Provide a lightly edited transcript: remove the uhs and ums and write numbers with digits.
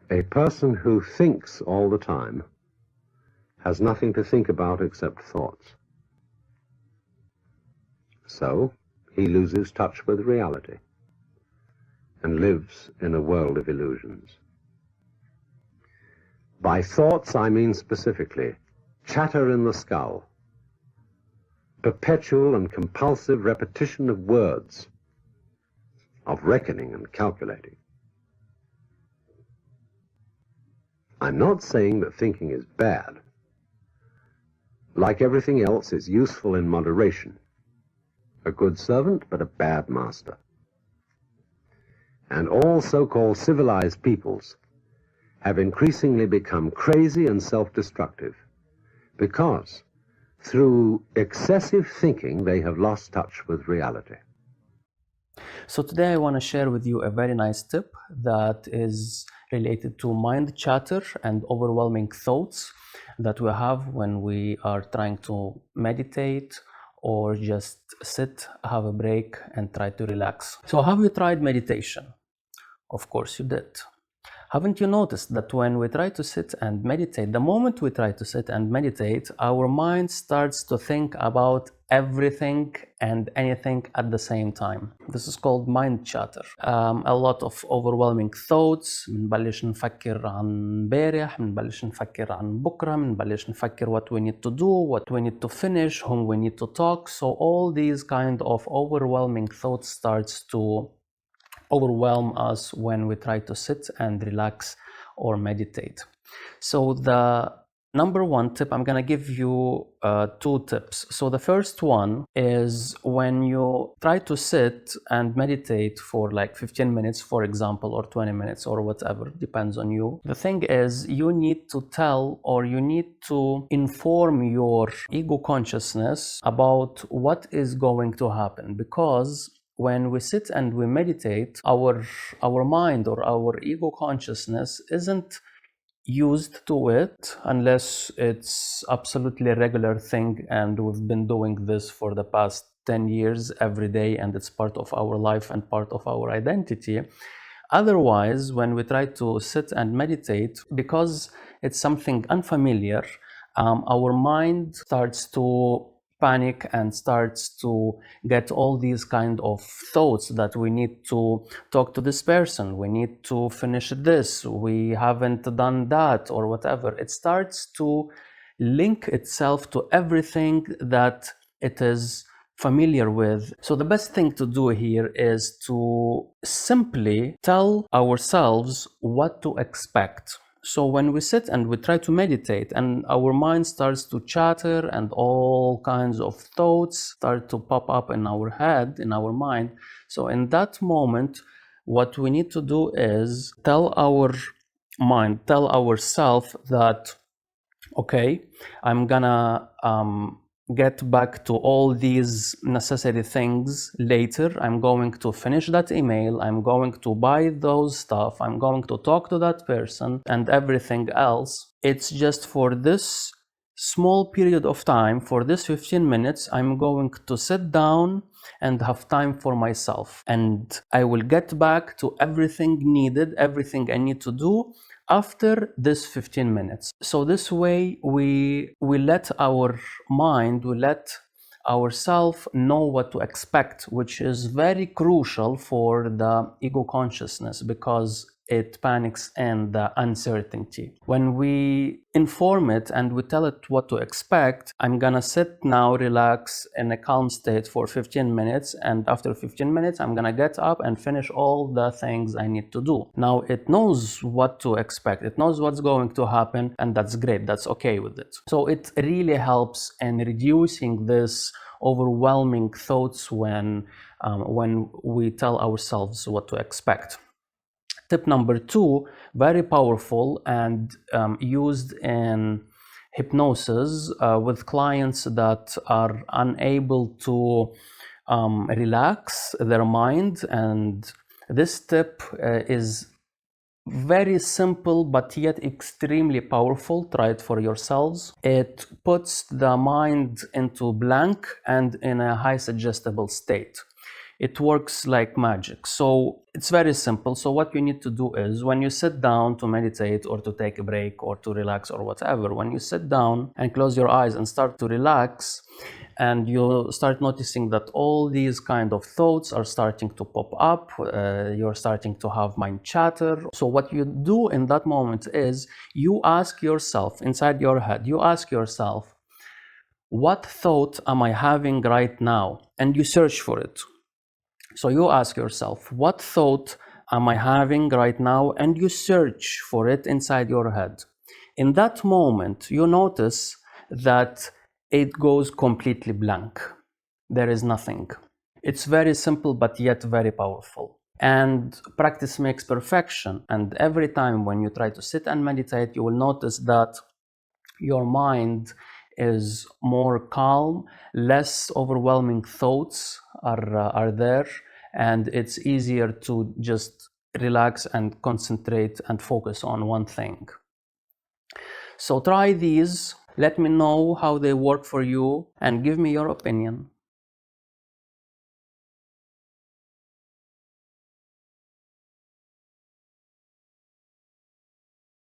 A person who thinks all the time has nothing to think about except thoughts. So he loses touch with reality and lives in a world of illusions. By thoughts, I mean specifically chatter in the skull, perpetual and compulsive repetition of words, of reckoning and calculating. I'm not saying that thinking is bad. Like everything else, it's useful in moderation. A good servant, but a bad master. And all so-called civilized peoples have increasingly become crazy and self-destructive because through excessive thinking they have lost touch with reality. So today I want to share with you a very nice tip that is related to mind chatter and overwhelming thoughts that we have when we are trying to meditate or just sit, have a break and try to relax. So have you tried meditation? Of course you did. Haven't you noticed that when we try to sit and meditate, the moment we try to sit and meditate, our mind starts to think about everything and anything at the same time. This is called mind chatter. A lot of overwhelming thoughts. بنبلش نفكر عن امبارح، بنبلش نفكر عن بكرة، بنبلش نفكر what we need to do, what we need to finish, whom we need to talk. So all these kind of overwhelming thoughts starts to overwhelm us when we try to sit and relax or meditate. So the number one tip, I'm gonna give you two tips. So the first one is when you try to sit and meditate for like 15 minutes, for example, or 20 minutes or whatever, depends on you. The thing is, you need to tell or you need to inform your ego consciousness about what is going to happen, because when we sit and we meditate, our mind or our ego consciousness isn't used to it unless it's absolutely a regular thing and we've been doing this for the past 10 years every day and it's part of our life and part of our identity. Otherwise, when we try to sit and meditate, because it's something unfamiliar, our mind starts to panic and starts to get all these kind of thoughts that we need to talk to this person, we need to finish this, we haven't done that, or whatever. It starts to link itself to everything that it is familiar with. So the best thing to do here is to simply tell ourselves what to expect. So when we sit and we try to meditate and our mind starts to chatter and all kinds of thoughts start to pop up in our head, in our mind, so in that moment, what we need to do is tell our mind, tell ourselves that, okay, I'm gonna get back to all these necessary things later. I'm going to finish that email, I'm going to buy those stuff, I'm going to talk to that person and everything else. It's just for this small period of time, for this 15 minutes, I'm going to sit down and have time for myself. And I will get back to everything needed, everything I need to do after this 15 minutes. So this way we let our mind, we let ourselves know what to expect, which is very crucial for the ego consciousness because it panics in the uncertainty. When we inform it and we tell it what to expect, I'm gonna sit now, relax in a calm state for 15 minutes, and after 15 minutes, I'm gonna get up and finish all the things I need to do. Now it knows what to expect, it knows what's going to happen, and that's great, that's okay with it. So it really helps in reducing this overwhelming thoughts when we tell ourselves what to expect. Tip number two, very powerful and used in hypnosis with clients that are unable to relax their mind. And this tip is very simple but yet extremely powerful. Try it for yourselves. It puts the mind into blank and in a high suggestible state. it works like magic. So it's very simple. So what you need to do is, when you sit down to meditate or to take a break or to relax or whatever, when you sit down and close your eyes and start to relax, and you start noticing that all these kind of thoughts are starting to pop up, you're starting to have mind chatter. So what you do in that moment is you ask yourself, inside your head, you ask yourself, what thought am I having right now? And you search for it. So you ask yourself, what thought am I having right now? And you search for it inside your head. In that moment, you notice that it goes completely blank. There is nothing. It's very simple, but yet very powerful. And practice makes perfection. And every time when you try to sit and meditate, you will notice that your mind is more calm, less overwhelming thoughts are there, and it's easier to just relax and concentrate and focus on one thing. So try these, let me know how they work for you, and give me your opinion.